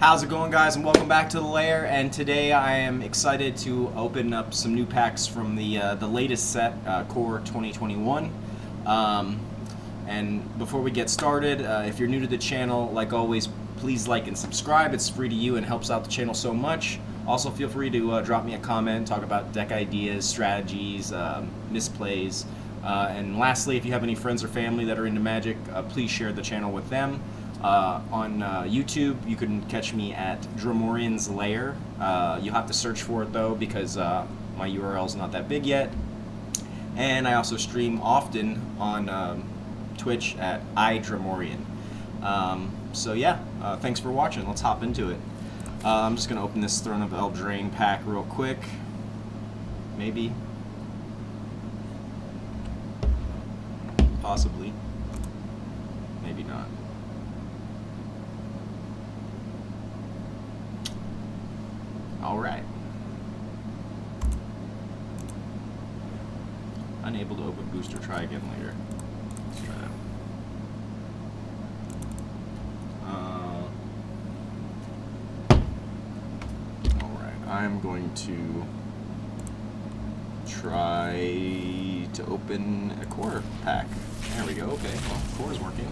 How's it going, guys, and welcome back to the LAIR. And today I am excited to open up some new packs from the latest set, Core 2021. And before we get started, if you're new to the channel, like always, please like and subscribe. It's free to you and helps out the channel so much. Also, feel free to drop me a comment, talk about deck ideas, strategies, misplays. And lastly, if you have any friends or family that are into Magic, please share the channel with them. On YouTube, you can catch me at DREMORIAN'S LAIR. You'll have to search for it though, because my URL is not that big yet. And I also stream often on Twitch at DREMORIAN. So yeah, thanks for watching. Let's hop into it. I'm just gonna open this Throne of Eldraine pack real quick. Maybe. Possibly. Maybe not. Alright. Unable to open booster, try again later. Let's try that. Alright, I'm going to try to open a core pack. There we go, okay, well, core is working.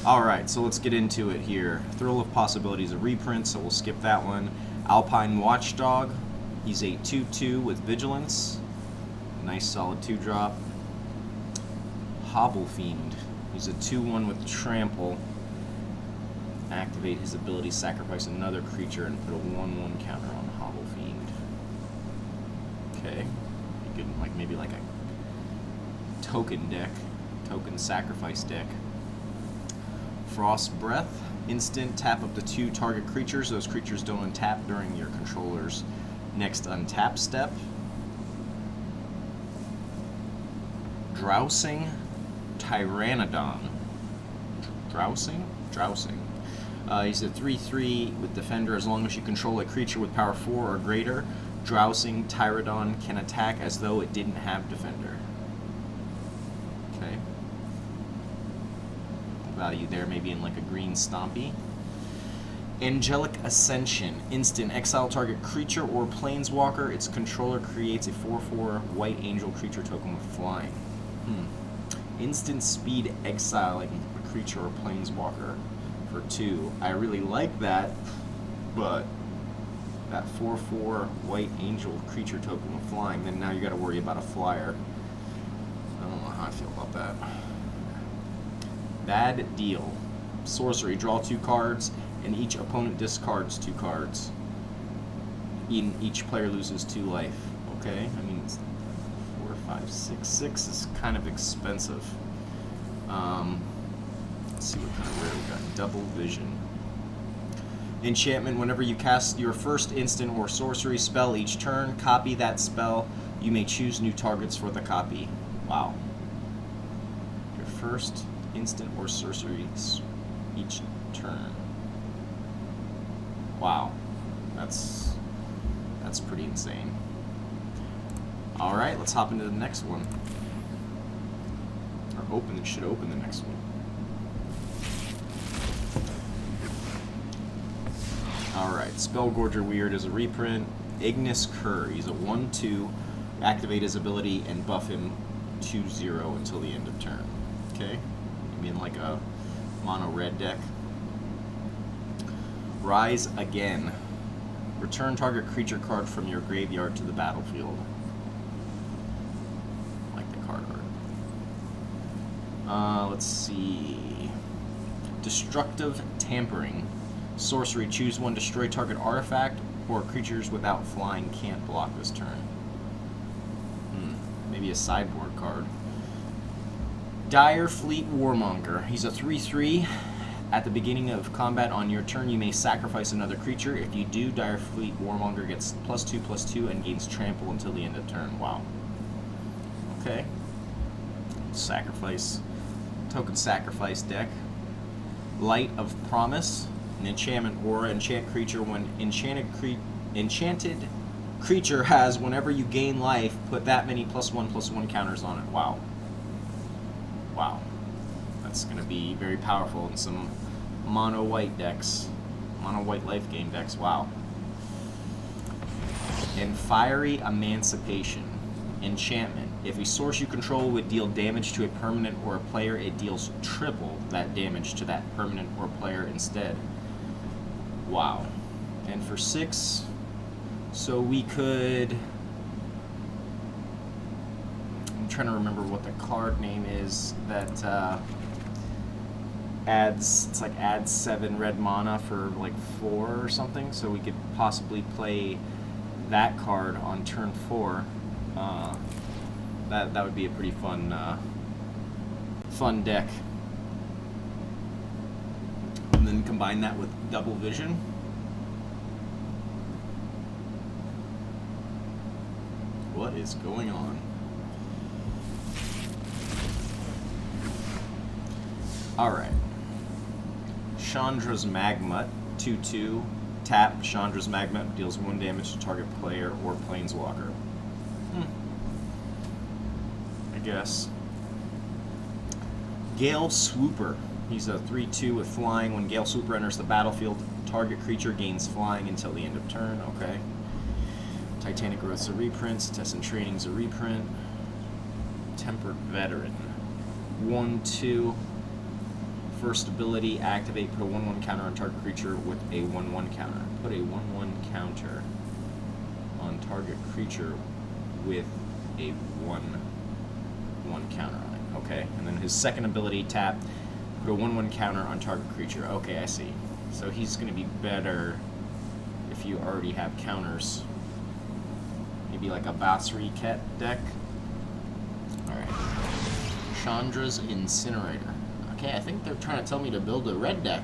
Alright, so let's get into it here. Thrill of Possibility is a reprint, so we'll skip that one. Alpine Watchdog, he's a 2/2 with Vigilance. Nice solid 2-drop. Hobble Fiend, he's a 2/1 with Trample. Activate his ability, sacrifice another creature, and put a 1/1 counter on Hobble Fiend. Okay, you could maybe like a token deck, token sacrifice deck. Frost Breath, instant, tap up to 2 target creatures. Those creatures don't untap during your controller's next untap step. Drowsing Tyrannodon. Drowsing? He's a 3/3 with Defender. As long as you control a creature with power 4 or greater, Drowsing Tyrannodon can attack as though it didn't have Defender. Okay. Value there, maybe in like a green stompy. Angelic Ascension, instant, exile target creature or planeswalker. Its controller creates a 4/4 white angel creature token with flying. Instant speed, exiling a creature or planeswalker for 2. I really like that, but that 4/4 white angel creature token with flying, then now you got to worry about a flyer. I don't know how I feel about that. Bad Deal. Sorcery. Draw 2 cards, and each opponent discards 2 cards. Each player loses 2 life. Okay? I mean, it's 4, 5, 6. 6 is kind of expensive. Let's see what kind of rare we got. Double Vision. Enchantment. Whenever you cast your first instant or sorcery spell each turn, copy that spell. You may choose new targets for the copy. Wow. Your first instant or sorceries each turn. Wow, that's pretty insane. All right, let's hop into the next one. Or should open the next one. All right, Spellgorger Weird is a reprint. Ignis Cur, he's a 1/2. Activate his ability and buff him 2/0 until the end of turn. Okay. Maybe in like a mono red deck. Rise Again. Return target creature card from your graveyard to the battlefield. I like the card art. Let's see. Destructive Tampering. Sorcery. Choose 1. Destroy target artifact or creatures without flying can't block this turn. Maybe a sideboard card. Dire Fleet Warmonger. He's a 3/3. At the beginning of combat on your turn, you may sacrifice another creature. If you do, Dire Fleet Warmonger gets +2/+2 and gains trample until the end of turn. Wow. Okay. Sacrifice. Token sacrifice deck. Light of Promise. An enchantment aura. Enchant creature. When enchanted creature has, whenever you gain life, put that many +1/+1 counters on it. Wow. Wow. That's going to be very powerful in some mono white decks. Mono white life gain decks, wow. And Fiery Emancipation. Enchantment. If a source you control would deal damage to a permanent or a player, it deals triple that damage to that permanent or player instead. Wow. And for 6, so we could... I'm trying to remember what the card name is that adds, it's like adds 7 red mana for like 4 or something, so we could possibly play that card on turn 4. That would be a pretty fun fun deck. And then combine that with Double Vision. What is going on? Alright. Chandra's Magma, 2/2. Tap, Chandra's Magma deals 1 damage to target player or planeswalker. I guess. Gale Swooper. He's a 3/2 with flying. When Gale Swooper enters the battlefield, target creature gains flying until the end of turn. Okay. Titanic Growth's a reprint. Test and Training's a reprint. Tempered Veteran. 1/2. First ability, activate, put a 1/1 counter on target creature with a 1/1 counter. Put a 1/1 counter on target creature with a 1/1 counter on it. Okay, and then his second ability, tap, put a 1/1 counter on target creature. Okay, I see. So he's going to be better if you already have counters. Maybe like a Basri Ket deck. Alright. Chandra's Incinerator. Okay, I think they're trying to tell me to build a red deck.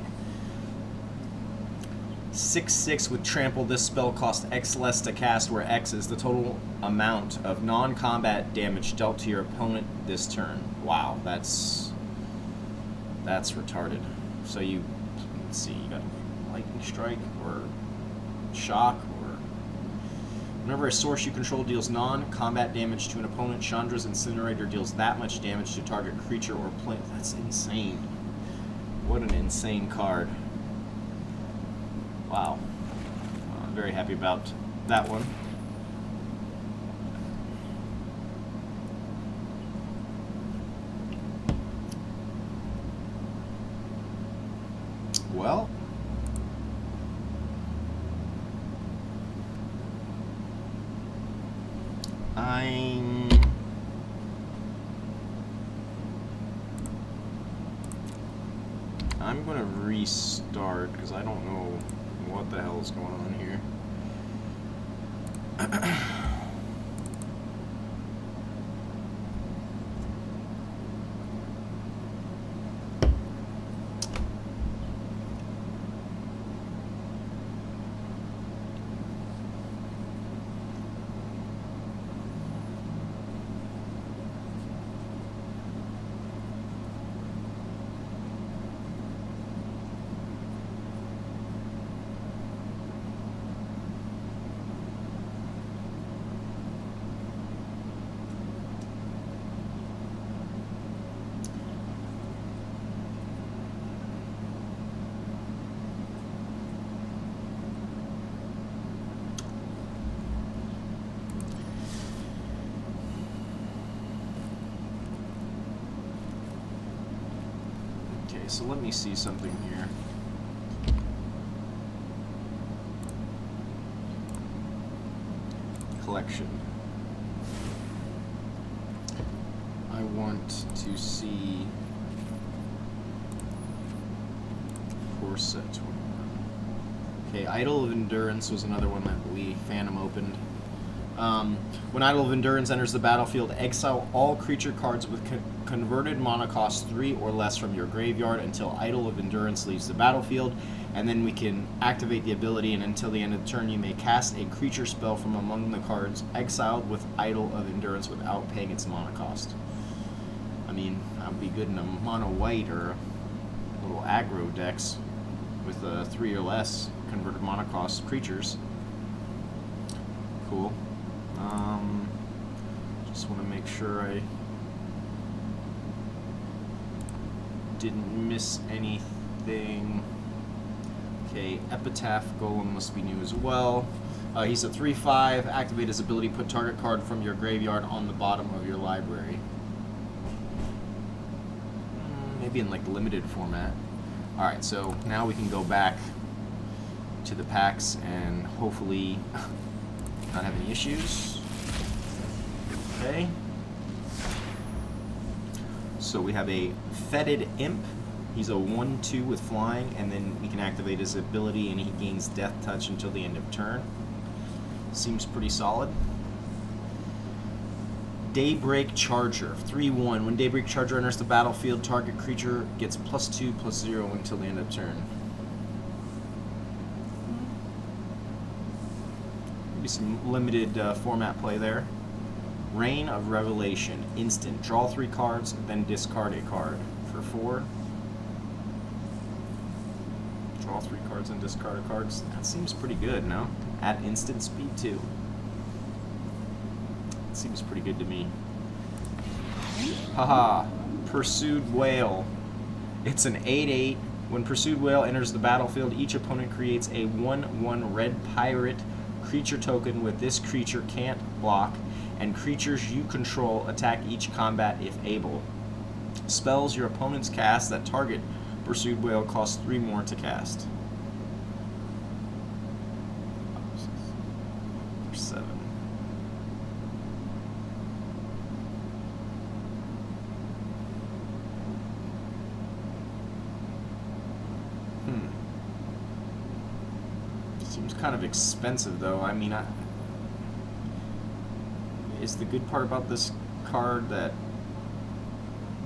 6/6 with Trample. This spell costs X less to cast, where X is the total amount of non-combat damage dealt to your opponent this turn. Wow, that's retarded. So you, let's see, you got Lightning Strike or Shock, or whenever a source you control deals non-combat damage to an opponent, Chandra's Incinerator deals that much damage to target creature or plant. That's insane. What an insane card. Wow. I'm very happy about that one. Well, I'm going to restart because I don't know what the hell is going on here. So let me see something here. Collection. I want to see for set 21. Okay, Idol of Endurance was another one that we Phantom opened. When Idol of Endurance enters the battlefield, exile all creature cards with converted mana cost 3 or less from your graveyard until Idol of Endurance leaves the battlefield, and then we can activate the ability, and until the end of the turn you may cast a creature spell from among the cards exiled with Idol of Endurance without paying its mana cost. I mean, that would be good in a mono white or little aggro decks with 3 or less converted mana cost creatures. Cool. Just want to make sure I didn't miss anything. Okay, Epitaph Golem must be new as well. He's a 3/5. Activate his ability. Put target card from your graveyard on the bottom of your library. Maybe in like limited format. Alright, so now we can go back to the packs and hopefully not have any issues. Okay. So we have a Fetid Imp. He's a 1/2 with flying, and then we can activate his ability and he gains Death Touch until the end of turn. Seems pretty solid. Daybreak Charger, 3/1. When Daybreak Charger enters the battlefield, target creature gets +2/+0 until the end of turn. Maybe some limited format play there. Reign of Revelation, instant. Draw 3 cards, then discard a card. For 4. Draw 3 cards and discard a card. That seems pretty good, no? At instant speed too. Seems pretty good to me. Haha. Pursued Whale. It's an 8/8. When Pursued Whale enters the battlefield, each opponent creates a 1/1 red pirate creature token with this creature can't block, and creatures you control attack each combat if able. Spells your opponents cast that target Pursued Whale cost 3 more to cast. 7. Seems kind of expensive though. I mean, is the good part about this card that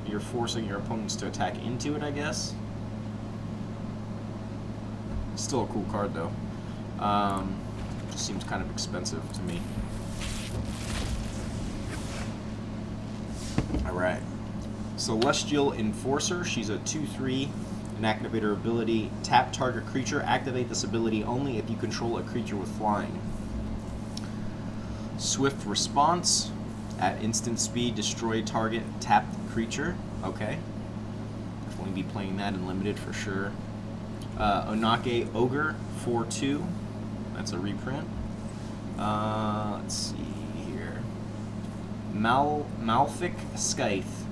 you're forcing your opponents to attack into it, I guess? Still a cool card though. Just seems kind of expensive to me. Alright. Celestial Enforcer. She's a 2/3. An activator ability. Tap target creature. Activate this ability only if you control a creature with flying. Swift Response. At instant speed, destroy target tapped creature. Okay. Definitely be playing that in limited for sure. Onake Ogre, 4/2. That's a reprint. Let's see here. Malfic Scythe.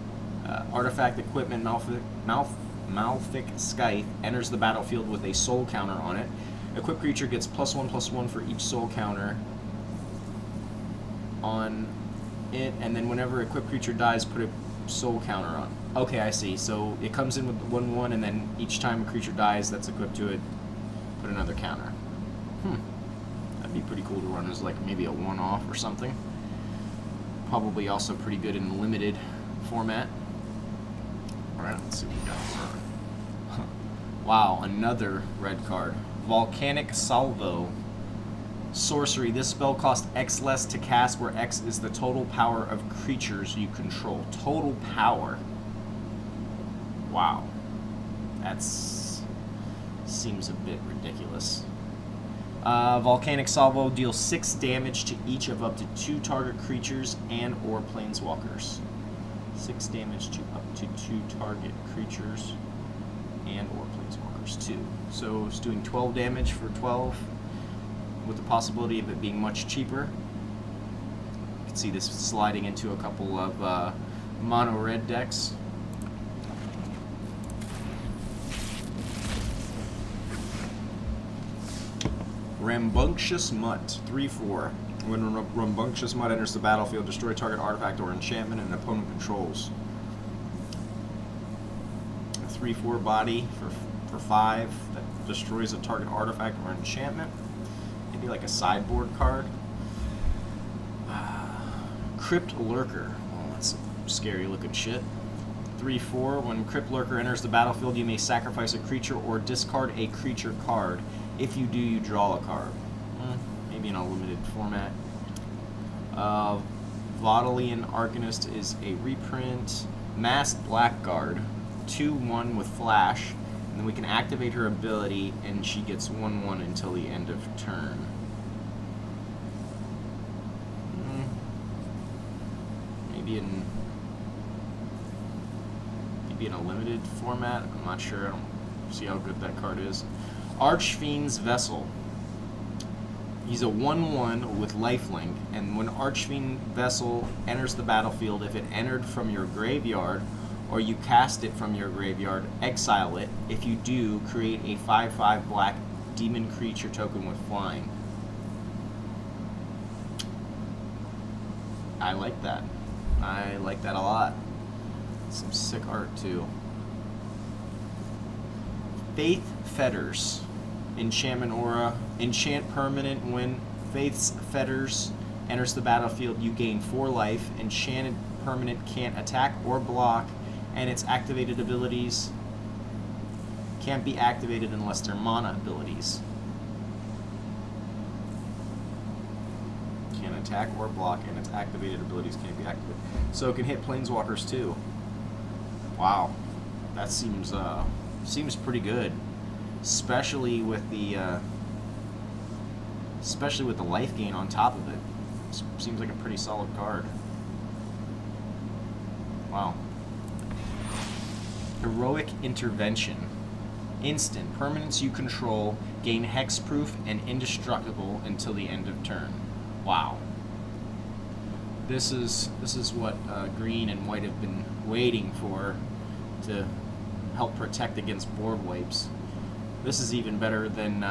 Artifact equipment. Malfic Scythe enters the battlefield with a soul counter on it. Equipped creature gets +1/+1 for each soul counter on it, and then whenever equipped creature dies, put a soul counter on. Okay, I see. So it comes in with the 1/1, and then each time a creature dies that's equipped to it, put another counter. That'd be pretty cool to run as like maybe a one-off or something. Probably also pretty good in limited format. Alright, let's see what we got. Wow, another red card. Volcanic Salvo. Sorcery. This spell costs X less to cast, where X is the total power of creatures you control. Total power. Wow. That's... seems a bit ridiculous. Volcanic Salvo deals 6 damage to each of up to 2 target creatures and or planeswalkers. 6 damage to up to 2 target creatures and or planeswalkers too. So it's doing 12 damage for 12, with the possibility of it being much cheaper. You can see this sliding into a couple of mono red decks. Rambunctious Mutt, 3/4. When Rambunctious Mutt enters the battlefield, destroy target artifact or enchantment an opponent controls. A 3/4 body for 5 that destroys a target artifact or enchantment. Maybe like a sideboard card. Crypt Lurker. Oh, that's some scary looking shit. 3/4. When Crypt Lurker enters the battlefield, you may sacrifice a creature or discard a creature card. If you do, you draw a card. Maybe in a limited format. Vaudalian Arcanist is a reprint. Masked Blackguard, 2/1 with flash, and then we can activate her ability, and she gets 1/1 until the end of turn. Maybe in a limited format. I'm not sure. I don't see how good that card is. Archfiend's Vessel. He's a 1/1 with lifelink, and when Archfiend Vessel enters the battlefield, if it entered from your graveyard or you cast it from your graveyard, exile it. If you do, create a 5/5 black demon creature token with flying. I like that. I like that a lot. Some sick art too. Faith Fetters. Enchantment aura. Enchant permanent. When Faith's Fetters enters the battlefield, you gain 4 life. Enchanted permanent can't attack or block, and its activated abilities can't be activated unless they're mana abilities. Can't attack or block, and its activated abilities can't be activated. So it can hit planeswalkers too. Wow, that seems pretty good, especially with the life gain on top of it. Seems like a pretty solid card. Wow. Heroic Intervention. Instant. Permanents you control gain hexproof and indestructible until the end of turn. Wow. This is what green and white have been waiting for to help protect against board wipes. This is even better than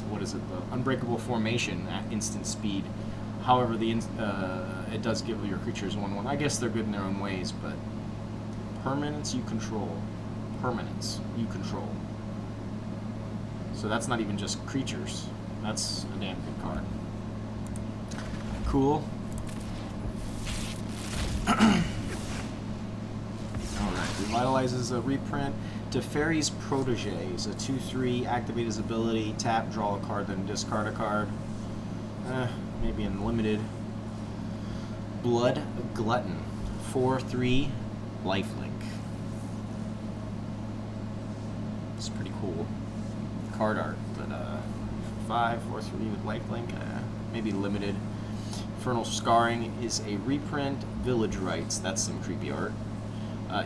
what is it? The Unbreakable Formation at instant speed. However, it does give your creatures 1/1. I guess they're good in their own ways, but permanents you control. Permanents you control. So that's not even just creatures. That's a damn good card. Cool. Alright, revitalizes a reprint. Teferi's Protege is a 2/3, activate his ability, tap, draw a card, then discard a card. Maybe in limited. Blood Glutton, 4/3, lifelink. It's pretty cool card art, but 5/4/3 with lifelink, maybe limited. Infernal Scarring is a reprint. Village Rites, that's some creepy art.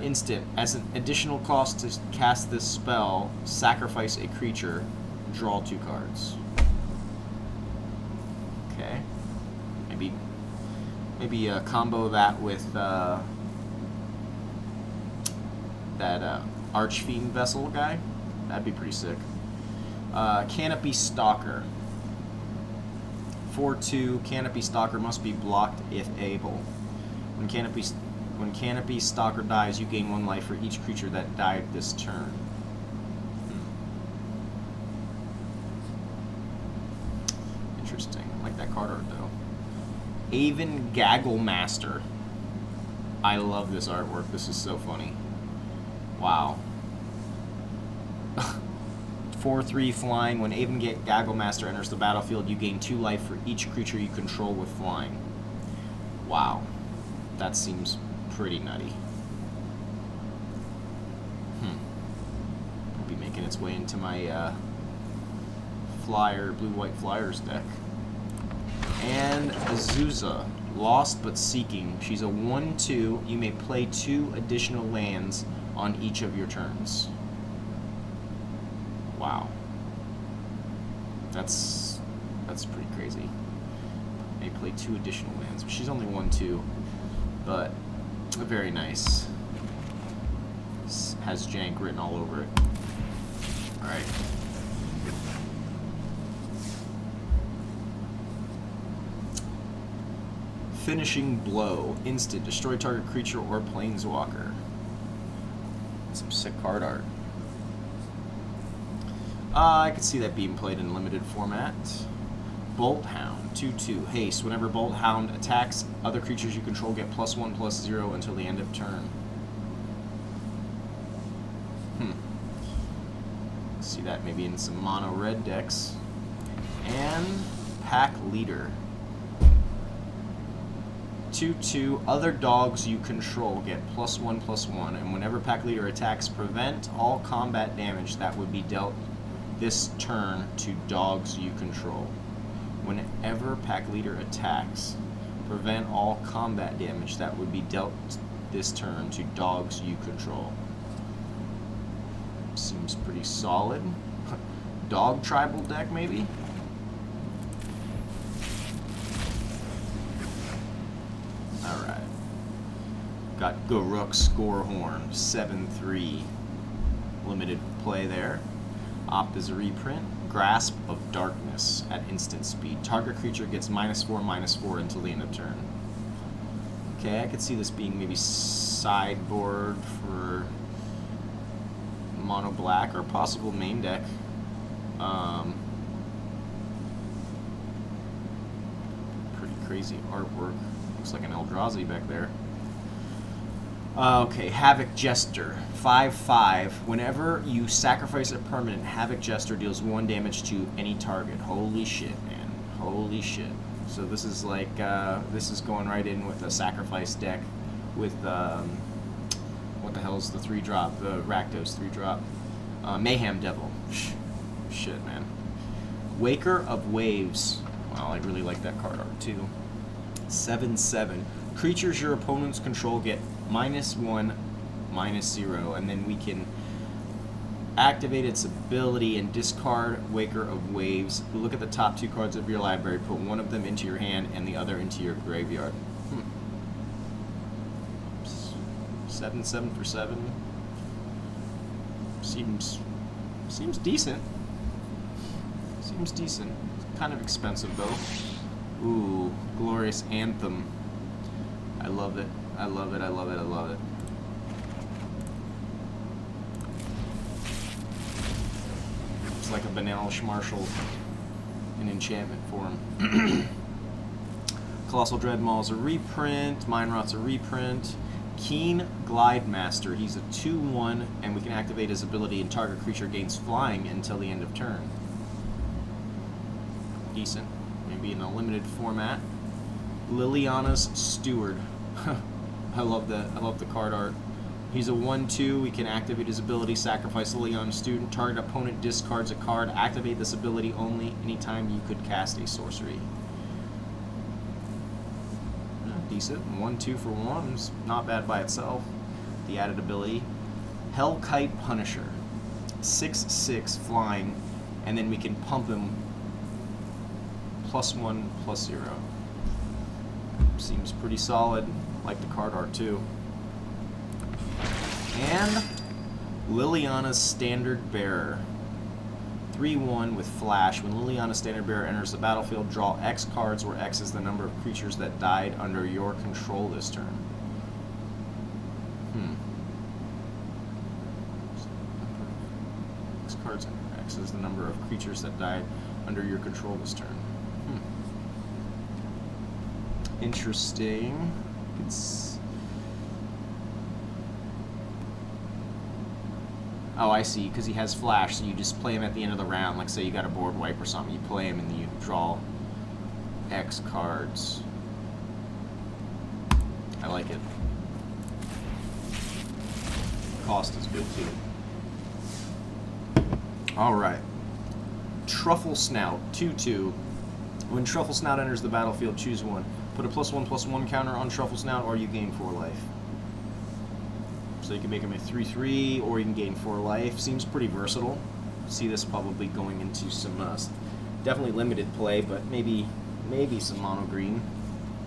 Instant, as an additional cost to cast this spell, sacrifice a creature, draw 2 cards. Okay, maybe combo that with that Archfiend Vessel guy. That'd be pretty sick. Canopy Stalker. 4/2, Canopy Stalker must be blocked if able. When Canopy Stalker dies, you gain 1 life for each creature that died this turn. Interesting. I like that card art though. Aven Gagglemaster. I love this artwork. This is so funny. Wow. 4/3 flying. When Aven Gagglemaster enters the battlefield, you gain 2 life for each creature you control with flying. Wow. That seems pretty nutty. It'll be making its way into my blue-white Flyers deck. And Azusa, Lost but Seeking. She's a 1/2. You may play 2 additional lands on each of your turns. Wow. That's pretty crazy. May play 2 additional lands. She's only 1/2, but very nice. Has jank written all over it. Alright. Finishing Blow. Instant. Destroy target creature or planeswalker. Some sick card art. I could see that being played in limited format. Bolt Hound, 2/2. Haste. Whenever Bolt Hound attacks, other creatures you control get +1/+0 until the end of turn. See that maybe in some mono red decks. And Pack Leader. 2/2. Other dogs you control get +1/+1, and whenever Pack Leader attacks, prevent all combat damage that would be dealt this turn to dogs you control. Whenever Pack Leader attacks, prevent all combat damage that would be dealt this turn to dogs you control. Seems pretty solid. Dog tribal deck, maybe? Alright. Got Garruk Scorehorn, 7/3. Limited play there. Opt is a reprint. Grasp of Darkness at instant speed. Target creature gets -4/-4 until the end of turn. Okay, I could see this being maybe sideboard for mono black or possible main deck. Pretty crazy artwork. Looks like an Eldrazi back there. Okay, Havoc Jester, 5/5. Whenever you sacrifice a permanent, Havoc Jester deals 1 damage to any target. Holy shit, man. Holy shit. So this is like, this is going right in with a sacrifice deck with, what the hell is the 3-drop? The Rakdos 3-drop. Mayhem Devil. Shit, man. Waker of Waves. Wow, I really like that card art, too. 7/7. Creatures your opponents control get -1/-0, and then we can activate its ability and discard Waker of Waves. Look at the top 2 cards of your library, put one of them into your hand and the other into your graveyard. 7/7 for 7. Seems decent. Seems decent. Kind of expensive though. Ooh, Glorious Anthem. I love it. I love it. I love it. I love it. It's like a Banalish Marshall in enchantment form. Colossal Dreadmaw is a reprint. Mind Rot's a reprint. Keen Glide Master. He's a 2/1, and we can activate his ability and target creature gains flying until the end of turn. Decent. Maybe in a limited format. Liliana's Steward. I love that. I love the card art. He's a 1/2. We can activate his ability, sacrifice Liliana's Student. Target opponent discards a card. Activate this ability only anytime you could cast a sorcery. Decent. 1/2 for 1. It's not bad by itself. The added ability. Hellkite Punisher. 6/6 flying, and then we can pump him +1/+0. Seems pretty solid. Like the card art too. And Liliana's Standard Bearer. 3/1 with Flash. When Liliana's Standard Bearer enters the battlefield, draw X cards, where X is the number of creatures that died under your control this turn. X cards, X is the number of creatures that died under your control this turn. Interesting. Oh, I see, because he has Flash, so you just play him at the end of the round. Like, say you got a board wipe or something, you play him and then you draw X cards. I like it. Cost is good, too. Alright. Truffle Snout, 2/2. When Truffle Snout enters the battlefield, choose 1. Put a +1/+1 counter on Truffle Snout, or you gain 4 life. So you can make him a 3/3, or you can gain 4 life. Seems pretty versatile. See this probably going into some definitely limited play, but maybe some mono green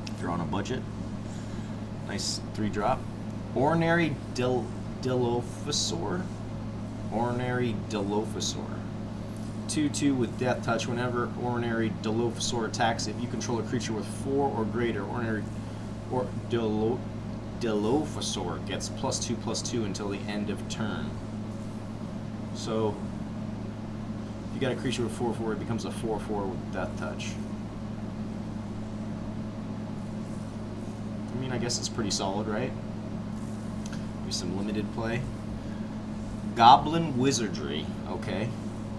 if you're on a budget. Nice 3-drop. Ordinary Dilophosaur. Ordinary Dilophosaur. 2/2 with Death Touch. Whenever Ordinary Dilophosaur attacks, if you control a creature with 4 or greater, Ordinary or Dilophosaur gets +2/+2 until the end of turn. So, if you got a creature with 4/4, it becomes a 4/4 with Death Touch. I mean, I guess it's pretty solid, right? Maybe some limited play. Goblin Wizardry. Okay.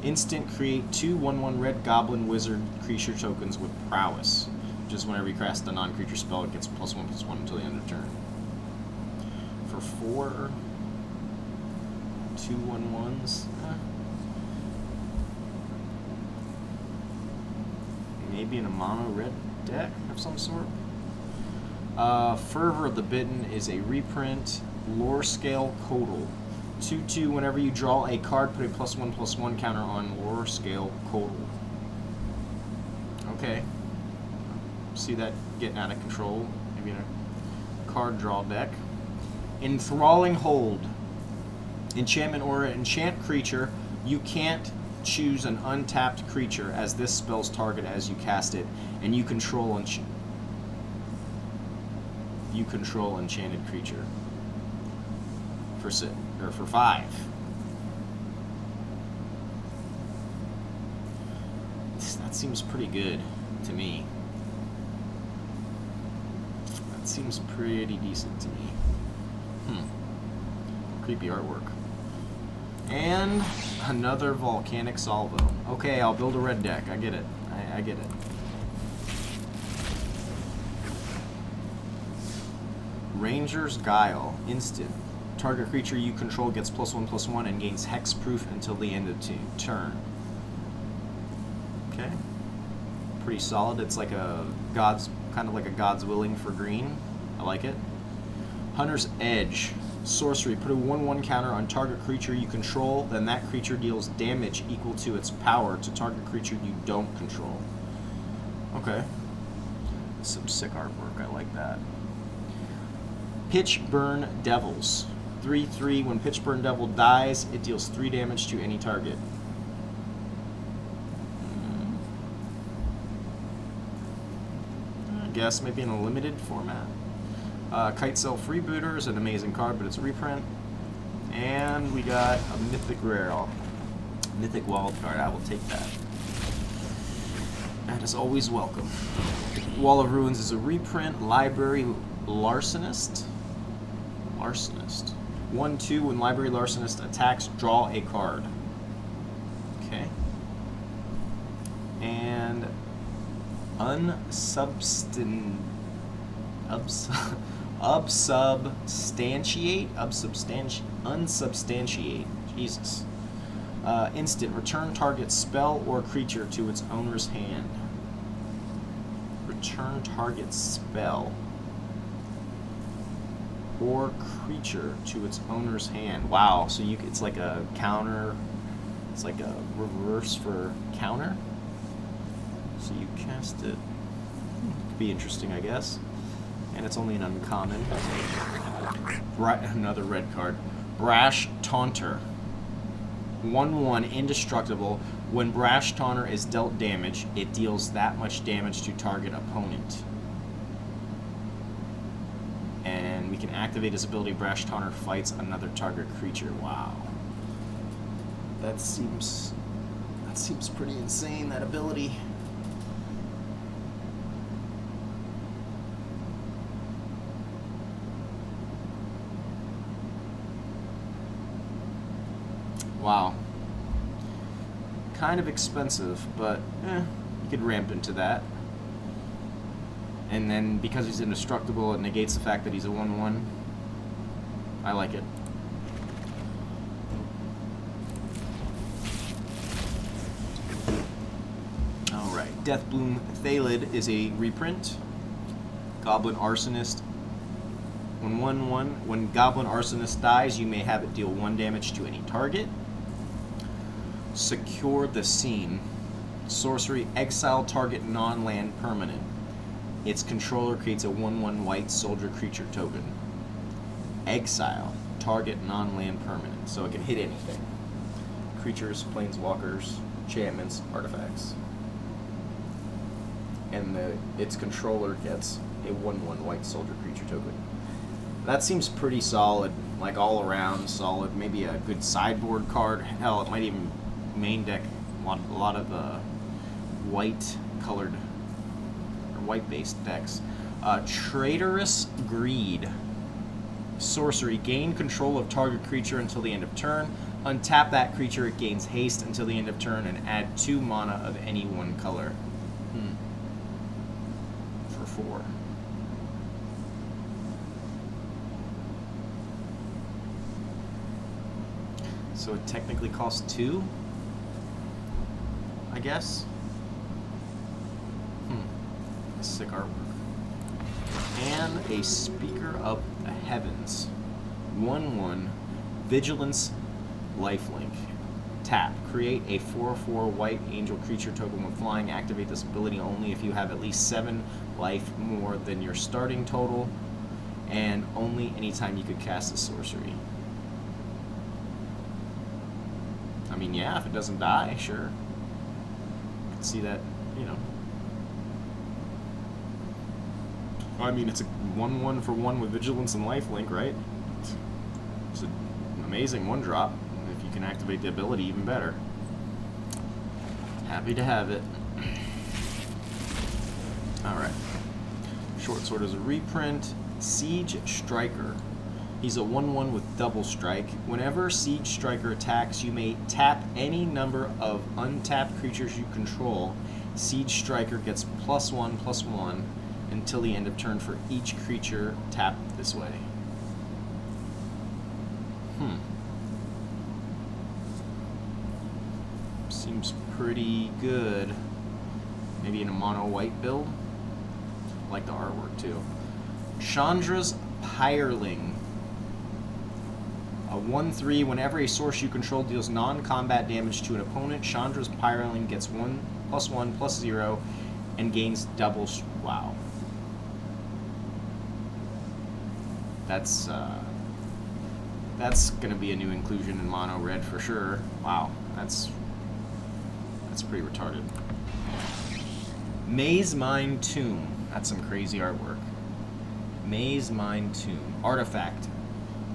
Instant, create 2 1/1 red Goblin Wizard creature tokens with Prowess. Just whenever you cast a non-creature spell, it gets +1/+1 until the end of turn. For 4, 2 1/1s. Maybe in a mono red deck of some sort. Fervor of the Bitten is a reprint. Lore Scale Codal. 2/2. Whenever you draw a card, put a +1/+1 counter on lore scale total. Okay. See that getting out of control. Maybe in a card draw deck. Enthralling Hold. Enchantment aura. Enchant creature. You can't choose an untapped creature as this spell's target as you cast it, and you control enchanted creature for 5. That seems pretty good to me. That seems pretty decent to me. Creepy artwork. And another Volcanic Salvo. Okay, I'll build a red deck. I get it. I get it. Ranger's Guile. Instant. Target creature you control gets +1/+1 and gains hexproof until the end of turn. Okay. Pretty solid. It's like a kind of like a God's Willing for green. I like it. Hunter's Edge. Sorcery. Put a 1/1 counter on target creature you control, then that creature deals damage equal to its power to target creature you don't control. Okay. Some sick artwork. I like that. Pitchburn Devils. 3/3. When Pitchburn Devil dies, it deals 3 damage to any target. I guess maybe in a limited format. Kitesell Freebooter is an amazing card, but it's a reprint. And we got a Mythic Rare. Mythic Wild card. I will take that. That is always welcome. Wall of Ruins is a reprint. Library Larcenist. 1/2. When Library Larcenist attacks, draw a card. Okay. And unsubstantiate. Jesus. Instant. Return target spell or creature to its owner's hand. Return target spell or creature to its owner's hand. Wow. So it's like a counter. It's like a reverse for counter. So you cast it. Could be interesting, I guess. And it's only an uncommon. Another red card. Brash Taunter. 1/1 indestructible. When Brash Taunter is dealt damage, it deals that much damage to target opponent. And we can activate his ability. Brash Taunter fights another target creature. Wow. That seems pretty insane, that ability. Wow. Kind of expensive, but you could ramp into that. And then because he's indestructible, it negates the fact that he's a 1/1. I like it. Alright, Deathbloom Thalid is a reprint. Goblin Arsonist. When Goblin Arsonist dies, you may have it deal 1 damage to any target. Secure the Scene. Sorcery. Exile target non-land permanent. Its controller creates a 1/1 white soldier creature token. Exile target non-land permanent. So it can hit anything. Creatures, planeswalkers, enchantments, artifacts. And its controller gets a 1/1 white soldier creature token. That seems pretty solid, like all around solid. Maybe a good sideboard card. Hell, it might even main deck a lot of white colored or white based decks. Traitorous Greed. Sorcery. Gain control of target creature until the end of turn. Untap that creature, it gains haste until the end of turn, and add 2 mana of any one color. For 4. So it technically costs 2, I guess. Sick artwork. And a Speaker of the Heavens. 1/1. Vigilance lifelink. Tap. Create a 4/4 white angel creature token when flying. Activate this ability only if you have at least 7 life more than your starting total, and only anytime you could cast a sorcery. I mean, yeah, if it doesn't die, sure. I can see that, you know. I mean, it's a 1/1 for 1 with Vigilance and lifelink, right? It's an amazing 1-drop. If you can activate the ability, even better. Happy to have it. Alright. Short Sword is a reprint. Siege Striker. He's a 1/1 with double strike. Whenever Siege Striker attacks, you may tap any number of untapped creatures you control. Siege Striker gets +1/+1 until the end of turn for each creature tapped this way. Seems pretty good. Maybe in a mono white build. I like the artwork too. Chandra's Hireling. A 1/3, whenever a source you control deals non-combat damage to an opponent, Chandra's Hireling gets +1/+0 and gains double. Wow. That's gonna be a new inclusion in mono red for sure. Wow, that's pretty retarded. Maze Mine Tomb. That's some crazy artwork. Maze Mine Tomb. Artifact.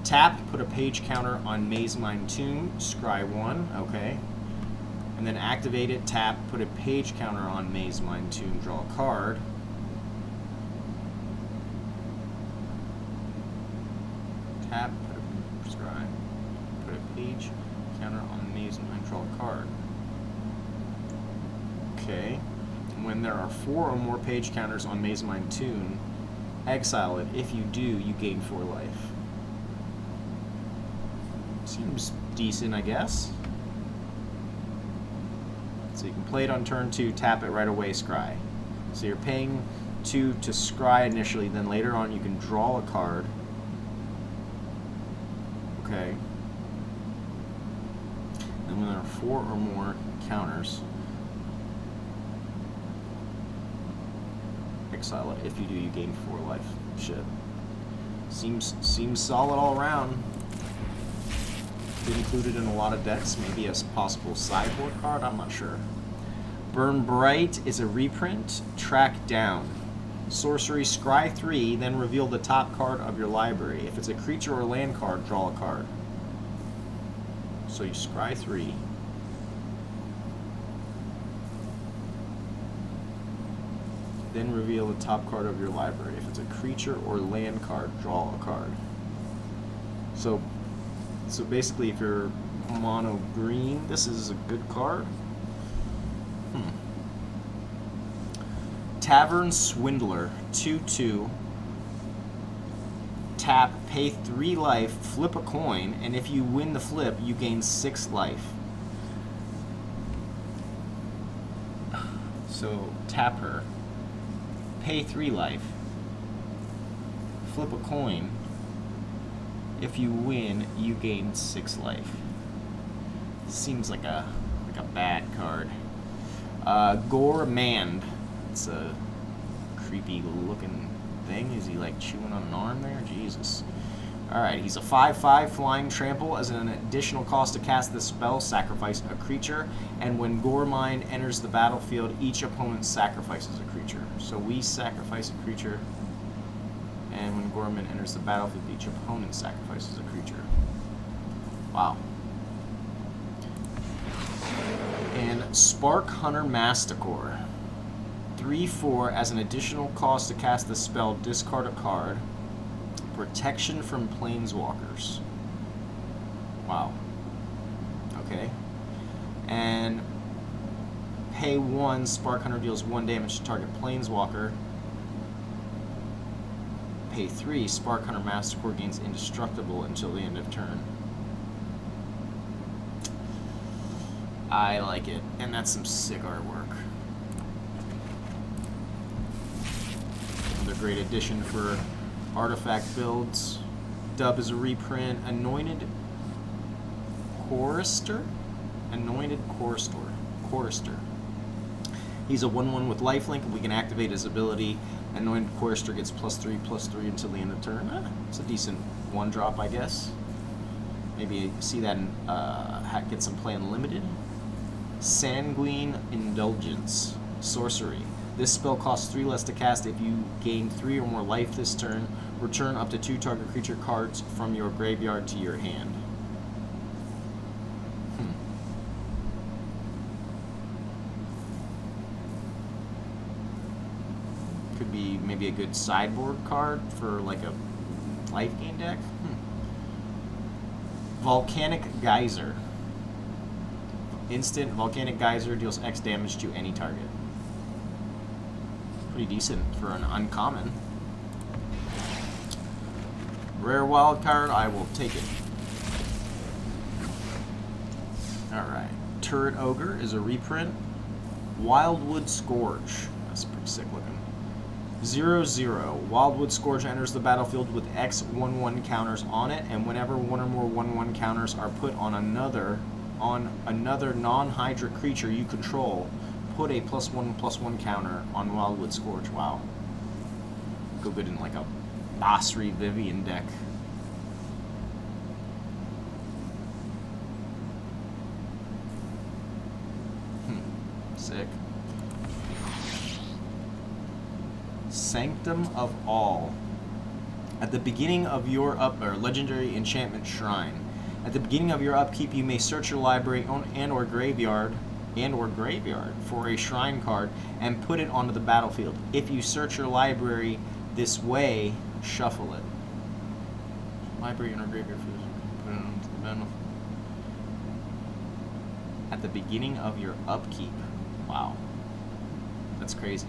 Tap, put a page counter on Maze Mine Tomb, scry 1, okay. And then activate it, tap, put a page counter on Maze Mine Tomb, draw a card. Tap, put a page counter on Maze Mine, draw a card. Okay. When there are 4 or more page counters on Maze Mine Tomb, exile it. If you do, you gain 4 life. Seems decent, I guess. So you can play it on turn 2, tap it right away, scry. So you're paying 2 to scry initially, then later on you can draw a card. Okay. And when there are 4 or more counters, exile it. If you do, you gain 4 life. Shit. Seems solid all around. Included in a lot of decks, maybe a possible sideboard card, I'm not sure. Burn Bright is a reprint. Track Down. Sorcery, scry 3, then reveal the top card of your library. If it's a creature or land card, draw a card. So you scry 3. Then reveal the top card of your library. If it's a creature or land card, draw a card. So basically, if you're mono green, this is a good card. Tavern Swindler, 2/2. Tap, pay 3 life, flip a coin, and if you win the flip, you gain 6 life. So tap her, pay 3 life, flip a coin. If you win, you gain 6 life. Seems like a bad card. Gormand. It's a creepy looking thing. Is he like chewing on an arm there? Jesus. Alright, he's a 5/5 flying trample. As an additional cost to cast this spell, sacrifice a creature. And when Gormand enters the battlefield, each opponent sacrifices a creature. So we sacrifice a creature. And when Gormand enters the battlefield, each opponent sacrifices a creature. Wow. And Spark Hunter Masticore. 3/4, as an additional cost to cast the spell, discard a card. Protection from Planeswalkers. Wow. Okay. And pay 1, Spark Hunter deals 1 damage to target Planeswalker. Pay 3, Spark Hunter Masticore gains indestructible until the end of turn. I like it, and that's some sick artwork. Another great addition for artifact builds. Dub is a reprint. Anointed Chorister? Anointed Chorister. He's a 1/1 with lifelink, and we can activate his ability. Anointed Chorister gets +3/+3 until the end of turn. It's a decent 1-drop, I guess. Maybe see that in, get some play in limited. Sanguine Indulgence. Sorcery. This spell costs 3 less to cast if you gain 3 or more life this turn. Return up to 2 target creature cards from your graveyard to your hand. Could be maybe a good sideboard card for like a life gain deck. Volcanic Geyser. Instant Volcanic Geyser deals X damage to any target. Pretty decent for an uncommon. Rare wild card, I will take it. Alright. Turret Ogre is a reprint. Wildwood Scourge. That's pretty sick looking. 0/0. Wildwood Scourge enters the battlefield with X 1/1 counters on it, and whenever one or more 1/1 counters are put on another non-Hydra creature you control, put a +1/+1 counter on Wildwood Scourge. Wow. Go good in like a Basri Vivian deck. Sick. Sanctum of All. At the beginning of your legendary enchantment shrine. At the beginning of your upkeep, you may search your library and/or graveyard for a shrine card and put it onto the battlefield. If you search your library this way, shuffle it. Library and/or graveyard put it onto the battlefield. At the beginning of your upkeep. Wow. That's crazy.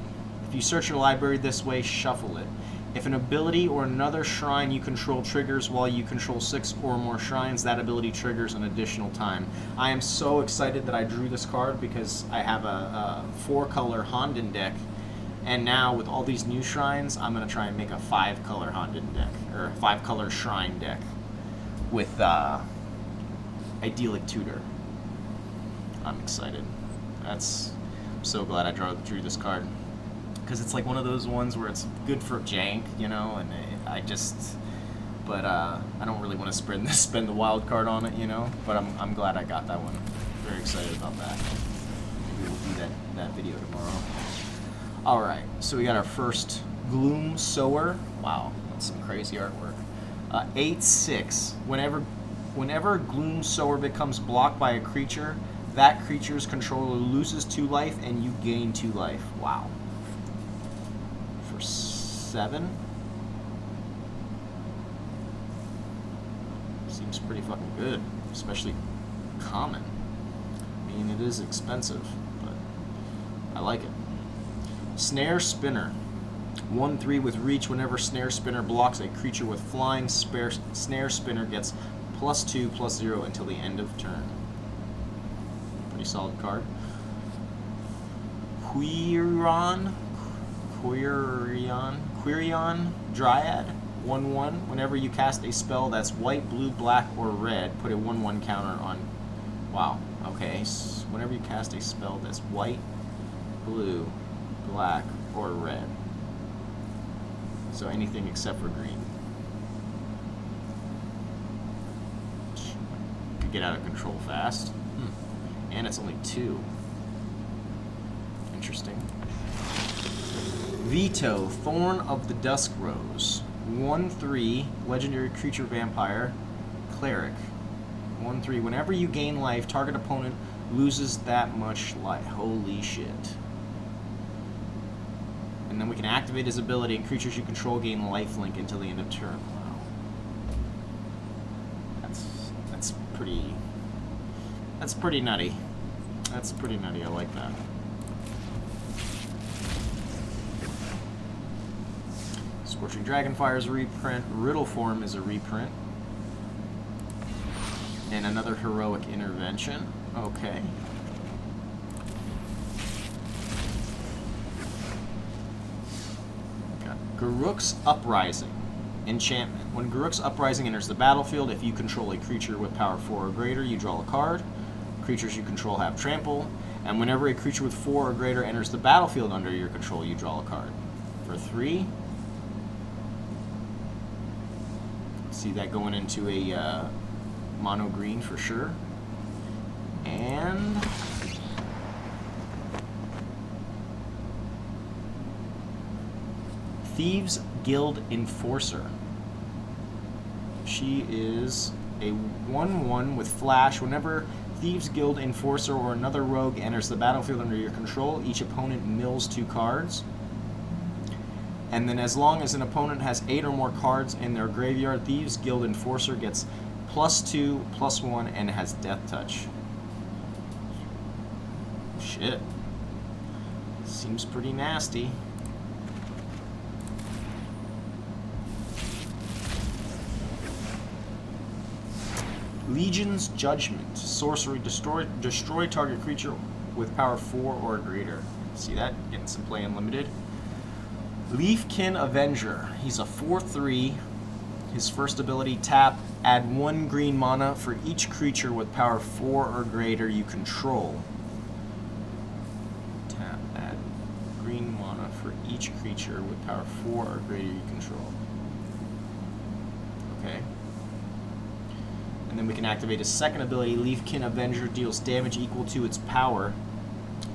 If you search your library this way, shuffle it. If an ability or another shrine you control triggers while you control 6 or more shrines, that ability triggers an additional time. I am so excited that I drew this card because I have a 4-color Honden deck, and now with all these new shrines, I'm going to try and make a 5-color Honden deck, or a 5-color shrine deck with Idyllic Tutor. I'm excited. I'm so glad I drew this card. Because it's like one of those ones where it's good for jank, you know, and I don't really want to spend the wild card on it, you know, but I'm glad I got that one. Very excited about that. Maybe we'll do that video tomorrow. Alright, so we got our first Gloom Sower. Wow, that's some crazy artwork. 8/6. Whenever Gloom Sower becomes blocked by a creature, that creature's controller loses 2 life and you gain 2 life. Wow. 7 seems pretty fucking good, especially common. I mean, it is expensive, but I like it. Snare Spinner. 1/3 with reach. Whenever Snare Spinner blocks a creature with flying, Snare Spinner gets +2/+0 until the end of turn. Pretty solid card. Quirion Dryad. 1/1. Whenever you cast a spell that's white, blue, black, or red, put a 1/1 counter on. Wow. Okay. So whenever you cast a spell that's white, blue, black, or red. So anything except for green. Could get out of control fast. And it's only 2. Interesting. Veto, Thorn of the Dusk Rose. 1/3, legendary creature vampire, cleric. 1/3, whenever you gain life, target opponent loses that much life. Holy shit. And then we can activate his ability, and creatures you control gain lifelink until the end of turn. Wow. That's pretty nutty. That's pretty nutty, I like that. Scorching Dragonfire is a reprint. Riddle Form is a reprint. And another Heroic Intervention. Okay. Got Garruk's Uprising. Enchantment. When Garruk's Uprising enters the battlefield, if you control a creature with power 4 or greater, you draw a card. Creatures you control have trample. And whenever a creature with 4 or greater enters the battlefield under your control, you draw a card. For 3. See that going into a mono green for sure. And Thieves Guild Enforcer. She is a 1/1 with flash. Whenever Thieves Guild Enforcer or another rogue enters the battlefield under your control, each opponent mills 2 cards. And then as long as an opponent has 8 or more cards in their graveyard, Thieves Guild Enforcer gets +2, +1, and has Death Touch. Shit. Seems pretty nasty. Legion's Judgment. Sorcery. Destroy target creature with power 4 or greater. See that? Getting some play unlimited. Leafkin Avenger. He's a 4/3. His first ability, tap, add 1 green mana for each creature with power 4 or greater you control. Tap, add green mana for each creature with power 4 or greater you control. Okay. And then we can activate a second ability. Leafkin Avenger deals damage equal to its power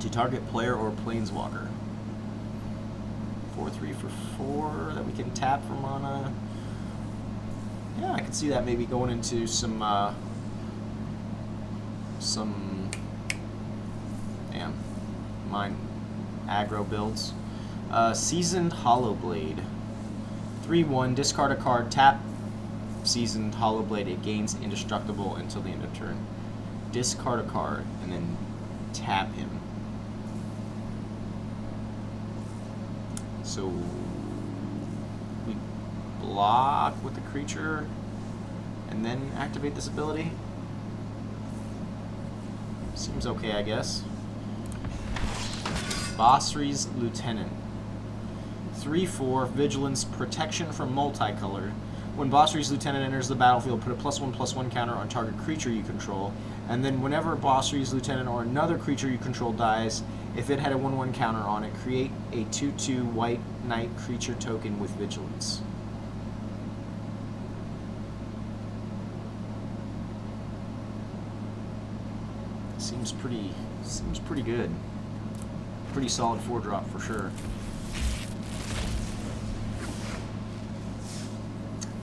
to target player or planeswalker. 4/3 for 4 that we can tap for mana. Yeah, I can see that maybe going into some mine aggro builds. Seasoned Hollowblade. 3/1, discard a card, tap Seasoned Hollowblade. It gains indestructible until the end of turn. Discard a card and then tap him. So we block with the creature and then activate this ability. Seems okay, I guess. Basri's Lieutenant. 3/4, Vigilance, Protection from Multicolored. When Basri's Lieutenant enters the battlefield, put a +1/+1 counter on target creature you control, and then whenever Basri's Lieutenant or another creature you control dies, if it had a 1/1 counter on it, create a 2/2 white knight creature token with Vigilance. Seems pretty good. Pretty solid 4-drop for sure.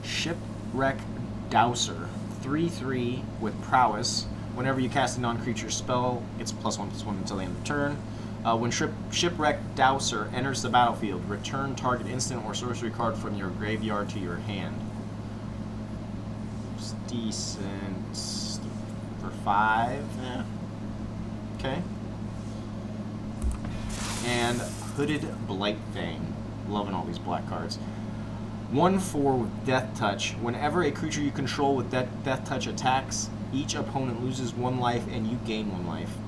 Shipwreck Dowser. 3/3 with prowess. Whenever you cast a non-creature spell, it's +1/+1 until the end of the turn. When Shipwreck Dowser enters the battlefield, return target instant or sorcery card from your graveyard to your hand. It's decent for 5. Yeah. Okay. And Hooded Blightfang. Loving all these black cards. 1/4 with Death Touch. Whenever a creature you control with Death Touch attacks, each opponent loses 1 life and you gain 1 life.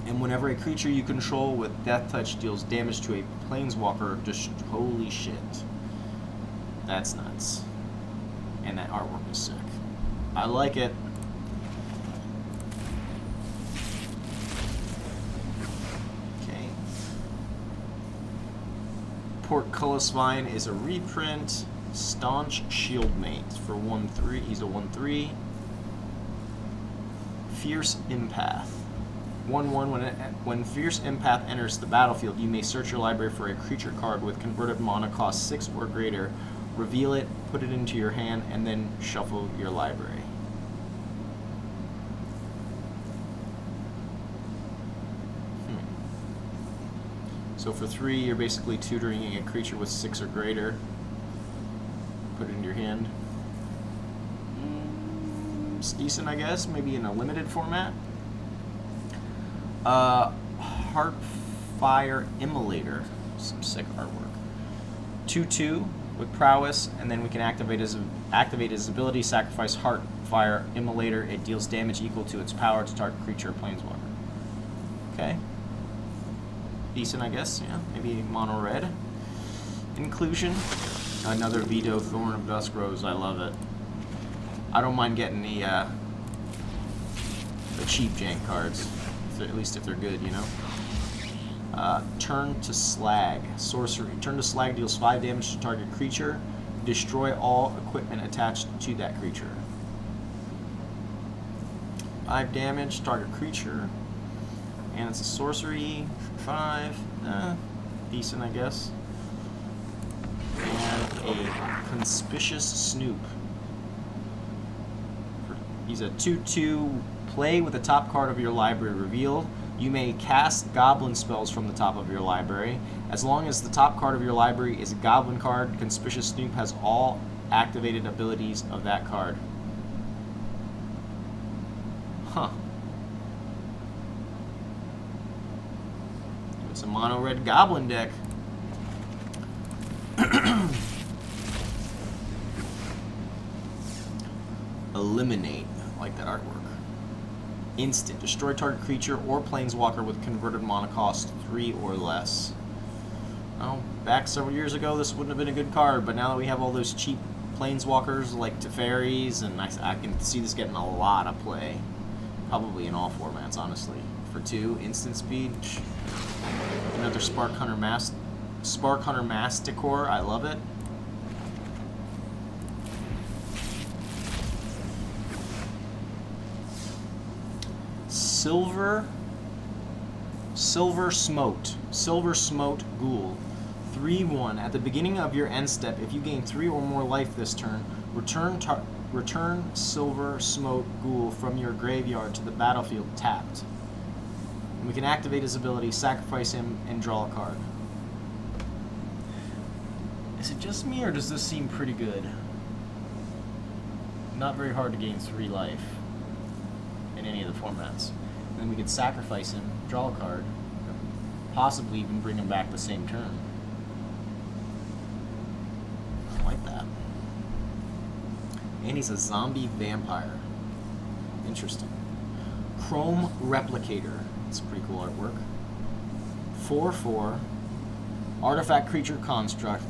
And whenever a creature you control with Death Touch deals damage to a planeswalker, just holy shit. That's nuts. And that artwork is sick. I like it. Okay. Portcullis Vine is a reprint. Staunch Shieldmate for 1/3. He's a 1/3. Fierce Empath. 1/1, when Fierce Empath enters the battlefield, you may search your library for a creature card with converted mana cost 6 or greater, reveal it, put it into your hand, and then shuffle your library. So for 3, you're basically tutoring a creature with 6 or greater. Put it into your hand. It's decent, I guess. Maybe in a limited format. Heartfire Immolator. Some sick artwork. 2/2 with prowess, and then we can activate his ability. Sacrifice Heartfire Immolator. It deals damage equal to its power to target creature or planeswalker. Okay. Decent, I guess. Yeah. Maybe mono red. Inclusion. Another Vito Thorn of Dusk Rose. I love it. I don't mind getting the cheap jank cards, at least if they're good, you know. Turn to Slag. Sorcery. Turn to Slag deals 5 damage to target creature. Destroy all equipment attached to that creature. 5 damage, target creature. And it's a sorcery. 5. Decent, I guess. And a Conspicuous Snoop. He's a 2/2. Play with the top card of your library revealed. You may cast goblin spells from the top of your library. As long as the top card of your library is a goblin card, Conspicuous Snoop has all activated abilities of that card. Huh. It's a mono red goblin deck. Eliminate. I like that artwork. Instant. Destroy target creature or planeswalker with converted mana cost 3 or less. Well, back several years ago, this wouldn't have been a good card, but now that we have all those cheap planeswalkers like Teferis, and I can see this getting a lot of play. Probably in all formats, honestly. For 2, instant speed. Another Spark Hunter Masticore. I love it. Silver Smote Ghoul. 3/1. At the beginning of your end step, if you gain 3 or more life this turn, return Silver Smote Ghoul from your graveyard to the battlefield tapped. And we can activate his ability, sacrifice him, and draw a card. Is it just me, or does this seem pretty good? Not very hard to gain 3 life in any of the formats. And then we could sacrifice him, draw a card, possibly even bring him back the same turn. I like that. And he's a zombie vampire. Interesting. Chrome Replicator. It's pretty cool artwork. 4/4. Artifact creature construct.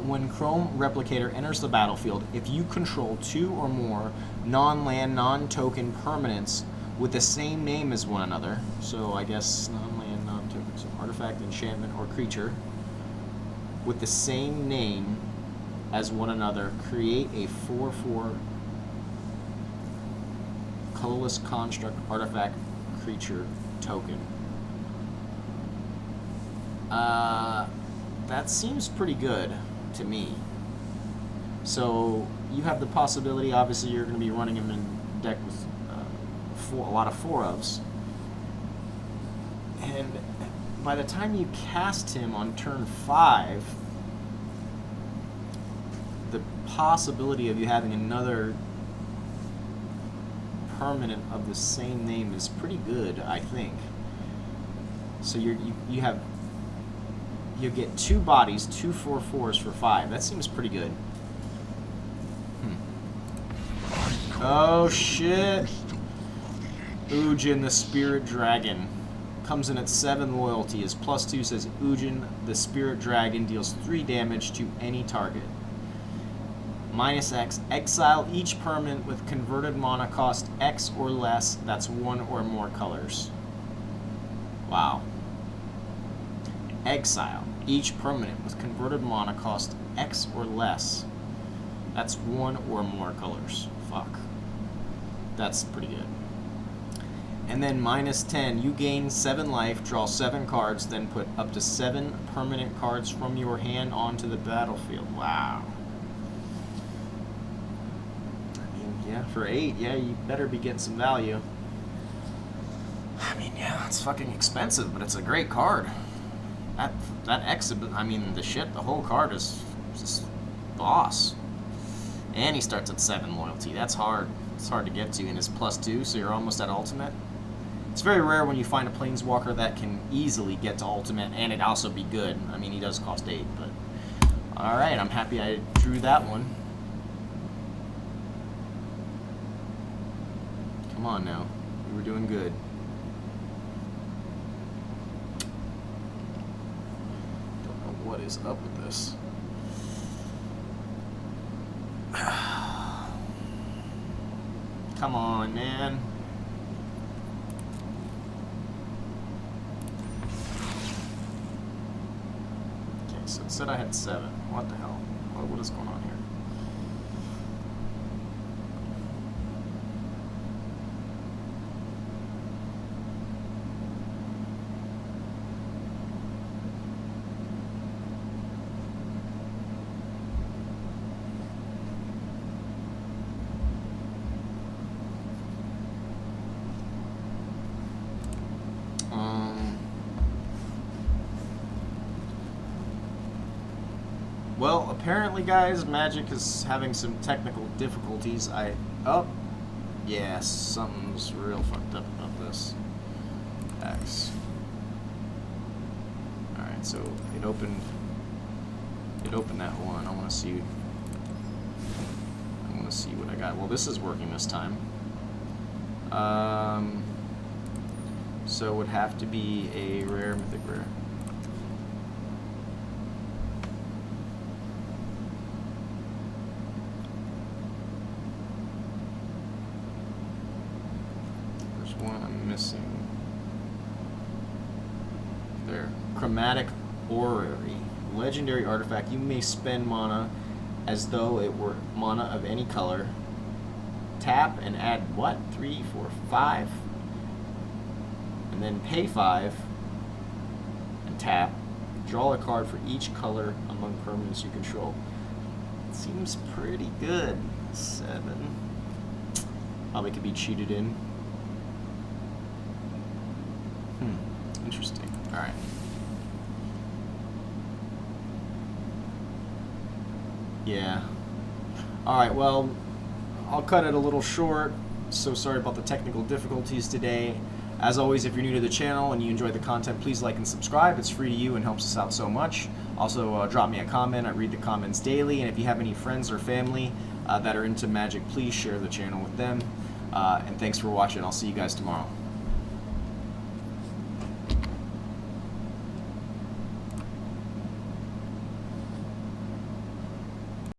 When Chrome Replicator enters the battlefield, if you control 2 or more non-land, non-token permanents with the same name as one another, so I guess non-land, non-token, so artifact, enchantment, or creature with the same name as one another, create a 4/4 colorless construct artifact creature token. That seems pretty good to me. So you have the possibility, obviously you're going to be running him in deck with a lot of 4-ofs. And by the time you cast him on turn 5, the possibility of you having another permanent of the same name is pretty good, I think. So you get 2 bodies, 2 4/4s for 5. That seems pretty good. Oh shit! Ujin the Spirit Dragon comes in at 7 loyalty. His +2 says Ujin the Spirit Dragon deals 3 damage to any target. -X, exile each permanent with converted mana cost X or less, that's 1 or more colors. Wow. Exile each permanent with converted mana cost X or less, that's 1 or more colors. Fuck. That's pretty good. And then -10, you gain 7 life, draw 7 cards, then put up to 7 permanent cards from your hand onto the battlefield. Wow. Yeah, for 8, yeah, you better be getting some value. I mean, yeah, it's fucking expensive, but it's a great card. That exhibit, I mean, the whole card is just boss. And he starts at 7 loyalty. That's hard. It's hard to get to in his +2, so you're almost at ultimate. It's very rare when you find a planeswalker that can easily get to ultimate and it also be good. I mean, he does cost 8, but alright, I'm happy I drew that one. Come on now. We were doing good. Don't know what is up with this. Come on, man. Okay, so it said I had 7. What the hell? What is going on here? Well, apparently, guys, Magic is having some technical difficulties. Yeah, something's real fucked up about this. X. Alright, so it opened that one. I want to see what I got. Well, this is working this time. So it would have to be a rare, mythic rare. There's one I'm missing. There. Chromatic Orrery. Legendary artifact. You may spend mana as though it were mana of any color. Tap and add what? 3, 4, 5. And then pay 5 and tap. Draw a card for each color among permanents you control. It seems pretty good. 7. Probably could be cheated in. Interesting. Alright. Yeah. Alright, well, I'll cut it a little short. So sorry about the technical difficulties today. As always, if you're new to the channel and you enjoy the content, please like and subscribe. It's free to you and helps us out so much. Also, drop me a comment. I read the comments daily. And if you have any friends or family that are into Magic, please share the channel with them. And thanks for watching. I'll see you guys tomorrow.